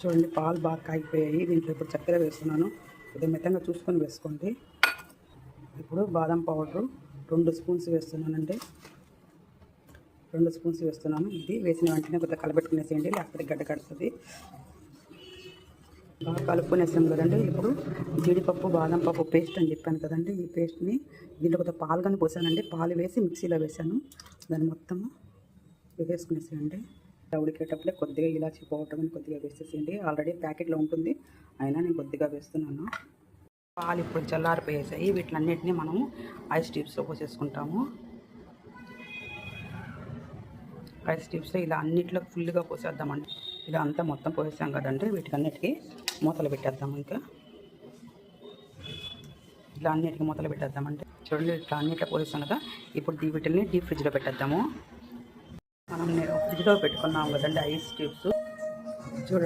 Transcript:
చూడండి పాలు బాగా కాగిపోయాయి. దీంట్లో ఇప్పుడు చక్కెర వేస్తున్నాను. కొద్దిగా మితంగా చూసుకొని వేసుకోండి. ఇప్పుడు బాదం పౌడరు 2 స్పూన్స్ వేస్తున్నానండి. 2 స్పూన్స్ వేస్తున్నాను. ఇది వేసిన వెంటనే కొద్దిగా కలబెట్టుకునేసేయండి, లేకపోతే గడ్డ కడుతుంది. బాగా కలుపుకునేసాం కదండి. ఇప్పుడు జీడిపప్పు బాదం పప్పు పేస్ట్ అని చెప్పాను కదండి. ఈ పేస్ట్ని దీంట్లో కొద్దిగా పాలు కానీ పోసానండి. పాలు వేసి మిక్సీలో వేసాను. దాన్ని మొత్తము వేసుకునేసేయండి. ఉడికేటప్పుడే కొద్దిగా ఇలాచి పౌడర్ అని కొద్దిగా వేసేసేయండి. ఆల్రెడీ ప్యాకెట్లో ఉంటుంది, అయినా నేను కొద్దిగా వేస్తున్నాను. పాలు ఇప్పుడు చల్లారిపోయేసాయి. వీటిలన్నిటినీ మనము ఐస్ ట్యూబ్స్లో పోసేసుకుంటాము. ఐస్ ట్యూబ్స్లో ఇలా అన్నిట్లో ఫుల్గా పోసేద్దామండి. ఇలా అంతా మొత్తం పోసేసాం కదండి. వీటికన్నిటికీ మూతలు పెట్టేద్దాము. ఇంకా ఇట్లా అన్నిటికీ మూతలు పెట్టేద్దామంటే చూడండి, ఇట్లా అన్నిట్లో పోసేసాం కదా. ఇప్పుడు వీటిని డీప్ ఫ్రిడ్జ్లో పెట్టేద్దాము. మనం ఫ్రిడ్జ్లో పెట్టుకున్నాం కదండి ఐస్ ట్యూబ్స్.